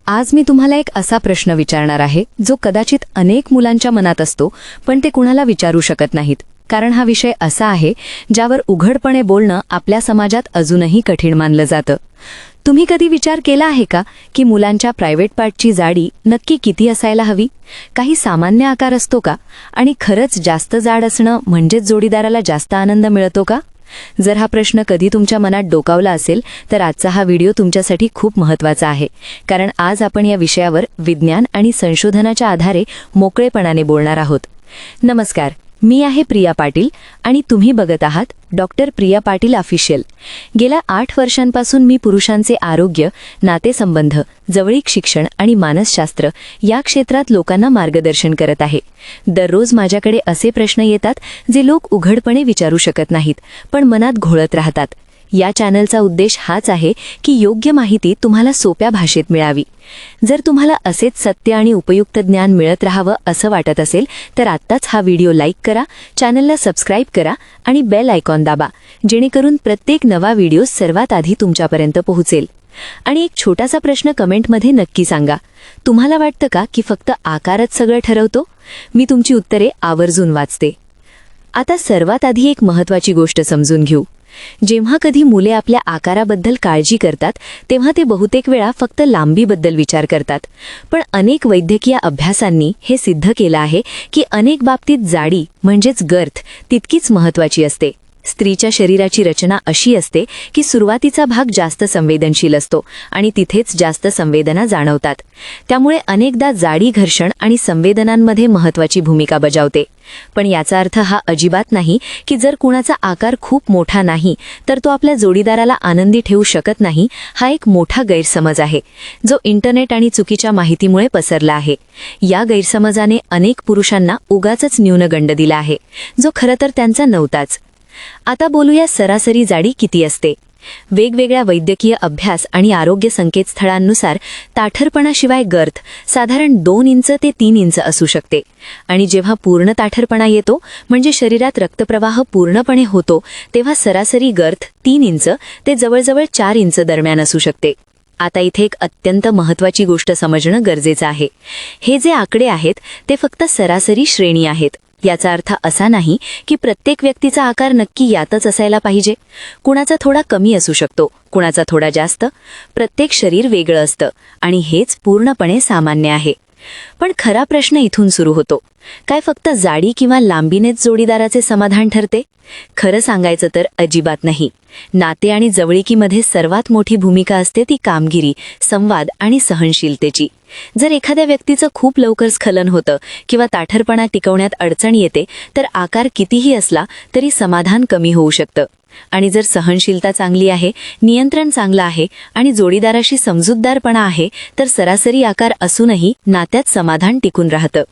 आज मी तुम्हाला एक असा प्रश्न विचारणार आहे जो कदाचित अनेक मुलांच्या मनात असतो, पण ते कुणाला विचारू शकत नाहीत. कारण हा विषय असा आहे ज्यावर उघडपणे बोलणं आपल्या समाजात अजूनही कठीण मानलं जातं. तुम्ही कधी विचार केला आहे का की मुलांच्या प्रायव्हेट पार्टची जाडी नक्की किती असायला हवी? काही सामान्य आकार असतो का? आणि खरंच जास्त जाड असणं म्हणजेच जोडीदाराला जास्त आनंद मिळतो का? जर हा प्रश्न कधी तुमच्या मनात डोकावला असेल तर आजचा हा व्हिडिओ तुमच्यासाठी खूप महत्त्वाचा आहे. कारण आज आपण या विषयावर विज्ञान आणि संशोधनाच्या आधारे मोकळेपणाने बोलणार आहोत. नमस्कार, मी आहे प्रिया पाटील आणि तुम्ही बघत आहात डॉक्टर प्रिया पाटील ऑफिशियल. गेल्या 8 वर्षांपासून मी पुरुषांचे आरोग्य, नातेसंबंध, जवळीक शिक्षण आणि मानसशास्त्र या क्षेत्रात लोकांना मार्गदर्शन करत आहे. दररोज माझ्याकडे असे प्रश्न येतात जे लोक उघडपणे विचारू शकत नाहीत, पण मनात घोळत राहतात. या चॅनलचा उद्देश हाच आहे की योग्य माहिती तुम्हाला सोप्या भाषेत मिळावी. जर तुम्हाला असेच सत्य आणि उपयुक्त ज्ञान मिळत राहावं असं वाटत असेल तर आत्ताच हा व्हिडिओ लाईक करा, चॅनलला सबस्क्राईब करा आणि बेल आयकॉन दाबा, जेणेकरून प्रत्येक नवा व्हिडिओ सर्वात आधी तुमच्यापर्यंत पोहोचेल. आणि एक छोटासा प्रश्न कमेंटमध्ये नक्की सांगा, तुम्हाला वाटतं का की फक्त आकारच सगळं ठरवतो? मी तुमची उत्तरे आवर्जून वाचते. आता सर्वात आधी एक महत्त्वाची गोष्ट समजून घेऊ. जेव्हा कधी मुले आपल्या आकाराबद्दल काळजी करतात तेव्हा ते बहुतेक वेळा फक्त लांबीबद्दल विचार करतात. पण अनेक वैद्यकीय अभ्यासांनी हे सिद्ध केलं आहे की अनेक बाबतीत जाडी म्हणजेच गर्थ तितकीच महत्त्वाची असते. स्त्रीच्या शरीराची रचना अशी असते की सुरुवातीचा भाग जास्त संवेदनशील असतो आणि तिथेच जास्त संवेदना जाणवतात. त्यामुळे अनेकदा जाडी घर्षण आणि संवेदनांमध्ये महत्त्वाची भूमिका बजावते. पण याचा अर्थ हा अजिबात नाही की जर कुणाचा आकार खूप मोठा नाही तर तो आपल्या जोडीदाराला आनंदी ठेवू शकत नाही. हा एक मोठा गैरसमज आहे जो इंटरनेट आणि चुकीच्या माहितीमुळे पसरला आहे. या गैरसमजाने अनेक पुरुषांना उगाचच न्यूनगंड दिला आहे, जो खरं तर त्यांचा नव्हताच. आता बोलूया सरासरी जाडी किती असते. वेगवेगळ्या वैद्यकीय अभ्यास आणि आरोग्य संकेतस्थळांनुसार ताठरपणाशिवाय गर्थ साधारण 2 इंच ते 3 इंच असू शकते. आणि जेव्हा पूर्ण ताठरपणा येतो म्हणजे शरीरात रक्तप्रवाह पूर्णपणे होतो तेव्हा सरासरी गर्थ 3 इंच ते जवळजवळ 4 इंच दरम्यान असू शकते. आता इथे एक अत्यंत महत्त्वाची गोष्ट समजणं गरजेचं आहे. हे जे आकडे आहेत ते फक्त सरासरी श्रेणी आहेत. याचा अर्थ असा नाही की प्रत्येक व्यक्तीचा आकार नक्की यातच असायला पाहिजे. कुणाचा थोडा कमी असू शकतो, कुणाचा थोडा जास्त. प्रत्येक शरीर वेगळं असतं आणि हेच पूर्णपणे सामान्य आहे. पण खरा प्रश्न इथून सुरू होतो. काय फक्त जाडी किंवा लांबीनेच जोडीदाराचे समाधान ठरते? खरं सांगायचं तर अजिबात नाही. नाते आणि जवळीकीमध्ये सर्वात मोठी भूमिका असते ती कामगिरी, संवाद आणि सहनशीलतेची. जर एखाद्या व्यक्तीचं खूप लवकर स्खलन होतं किंवा ताठरपणा टिकवण्यात अडचण येते तर आकार कितीही असला तरी समाधान कमी होऊ शकतं. आणि जर सहनशीलता चांगली आहे, नियंत्रण चांगलं आहे आणि जोडीदाराशी समजूतदारपणा आहे तर सरासरी आकार असूनही नात्यात समाधान टिकून राहतं.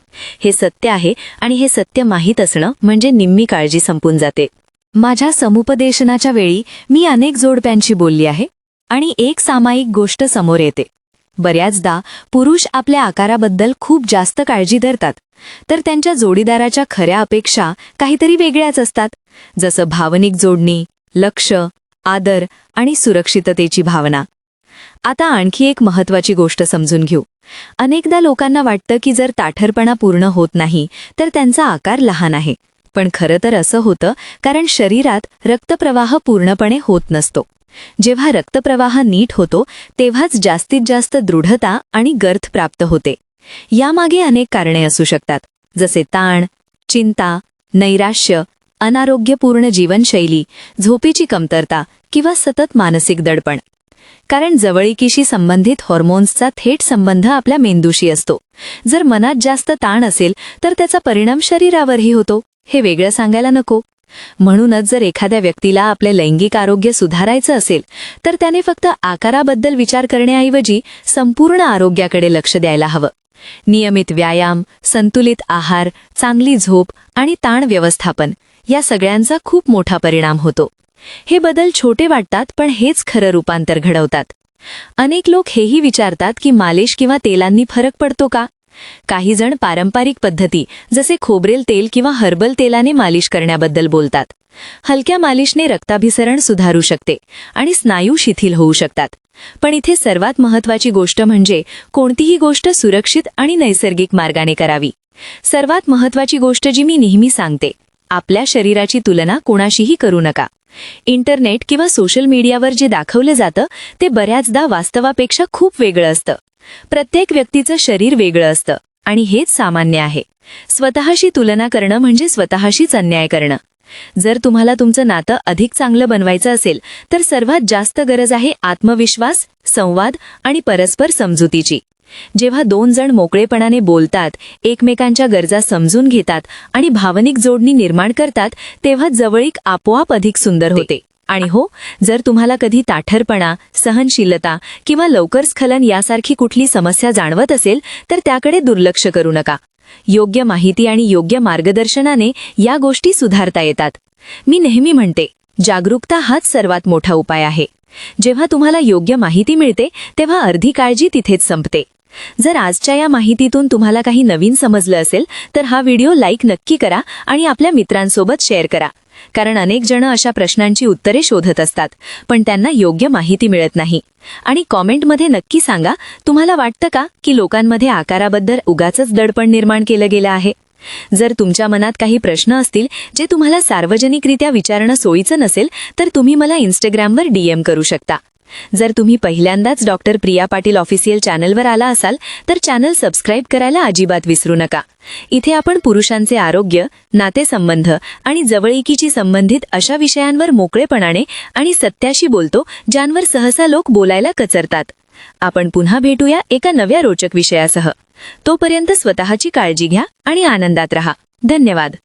हे सत्य आहे आणि हे सत्य माहीत असणं म्हणजे निम्मी काळजी संपून जाते. माझ्या समुपदेशनाच्या वेळी मी अनेक जोडप्यांशी बोलली आहे आणि एक सामायिक गोष्ट समोर येते. बऱ्याचदा पुरुष आपल्या आकाराबद्दल खूप जास्त काळजी धरतात तर त्यांच्या जोडीदाराच्या खऱ्या अपेक्षा काहीतरी वेगळ्याच असतात. जसं भावनिक जोडणी, लक्ष, आदर आणि सुरक्षिततेची भावना. आता आणखी एक महत्त्वाची गोष्ट समजून घेऊ. अनेकदा लोकांना वाटतं की जर ताठरपणा पूर्ण होत नाही तर त्यांचा आकार लहान आहे. पण खरं तर असं होतं कारण शरीरात रक्तप्रवाह पूर्णपणे होत नसतो. जेव्हा रक्तप्रवाह नीट होतो तेव्हाच जास्तीत जास्त दृढता आणि गर्थ प्राप्त होते. यामागे अनेक कारणे असू शकतात, जसे ताण, चिंता, नैराश्य, अनारोग्यपूर्ण जीवनशैली, झोपेची कमतरता किंवा सतत मानसिक दडपण. कारण जवळीकीशी संबंधित हॉर्मोन्सचा थेट संबंध आपल्या मेंदूशी असतो. जर मनात जास्त ताण असेल तर त्याचा परिणाम शरीरावरही होतो. हे वेगळं सांगायला नको. म्हणूनच जर एखाद्या व्यक्तीला आपले लैंगिक आरोग्य सुधारायचं असेल तर त्याने फक्त आकाराबद्दल विचार करण्याऐवजी संपूर्ण आरोग्याकडे लक्ष द्यायला हवं. नियमित व्यायाम, संतुलित आहार, चांगली झोप आणि ताण व्यवस्थापन या सगळ्यांचा खूप मोठा परिणाम होतो. हे बदल छोटे वाटतात पण हेच खरं रूपांतर घडवतात. अनेक लोक हेही विचारतात की मालिश किंवा तेलांनी फरक पडतो का? काही जण पारंपरिक पद्धती जसे खोबरेल तेल किंवा हर्बल तेलाने मालिश करण्याबद्दल बोलतात. हलक्या मालिशने रक्ताभिसरण सुधारू शकते आणि स्नायू शिथिल होऊ शकतात. पण इथे सर्वात महत्त्वाची गोष्ट म्हणजे कोणतीही गोष्ट सुरक्षित आणि नैसर्गिक मार्गाने करावी. सर्वात महत्त्वाची गोष्ट जी मी नेहमी सांगते, आपल्या शरीराची तुलना कोणाशीही करू नका. इंटरनेट किंवा सोशल मीडियावर जे दाखवलं जातं ते बऱ्याचदा वास्तवापेक्षा खूप वेगळं असतं. प्रत्येक व्यक्तीचं शरीर वेगळं असतं आणि हेच सामान्य आहे. स्वतःशी तुलना करणं म्हणजे स्वतःशीच अन्याय करणं. जर तुम्हाला तुमचं नातं अधिक चांगलं बनवायचं असेल तर सर्वात जास्त गरज आहे आत्मविश्वास, संवाद आणि परस्पर समजुतीची. जेव्हा दोन जण मोकळेपणाने बोलतात, एकमेकांच्या गरजा समजून घेतात आणि भावनिक जोडणी निर्माण करतात, तेव्हा जवळीक आपोआप अधिक सुंदर होते. आणि हो, जर तुम्हाला कधी ताठरपणा, सहनशीलता किंवा लवकर स्खलन यासारखी कुठली समस्या जाणवत असेल तर त्याकडे दुर्लक्ष करू नका. योग्य माहिती आणि योग्य मार्गदर्शनाने या गोष्टी सुधारता येतात. मी नेहमी म्हणते, जागरूकता हाच सर्वात मोठा उपाय आहे. जेव्हा तुम्हाला योग्य माहिती मिळते तेव्हा अर्धी काळजी तिथेच संपते. जर आजच्या या माहितीतून तुम्हाला काही नवीन समजलं असेल तर हा व्हिडिओ लाईक नक्की करा आणि आपल्या मित्रांसोबत शेअर करा. कारण अनेक जण अशा प्रश्नांची उत्तरे शोधत असतात पण त्यांना योग्य माहिती मिळत नाही. आणि कॉमेंटमध्ये नक्की सांगा, तुम्हाला वाटतं का की लोकांमध्ये आकाराबद्दल उगाचच दडपण निर्माण केलं गेलं आहे? जर तुमच्या मनात काही प्रश्न असतील जे तुम्हाला सार्वजनिकरित्या विचारणं सोयीचं नसेल तर तुम्ही मला इंस्टाग्रामवर DM करू शकता. जर तुम्ही पहिल्यांदाच डॉक्टर प्रिया पाटील ऑफिशियल चॅनलवर आला असाल तर चॅनल सबस्क्राईब करायला अजिबात विसरू नका. इथे आपण पुरुषांचे आरोग्य, नातेसंबंध आणि जवळीकीची संबंधित अशा विषयांवर मोकळेपणाने आणि सत्याशी बोलतो ज्यांवर सहसा लोक बोलायला कचरतात. आपण पुन्हा भेटूया एका नव्या रोचक विषयासह. तोपर्यंत स्वतःची काळजी घ्या आणि आनंदात रहा. धन्यवाद.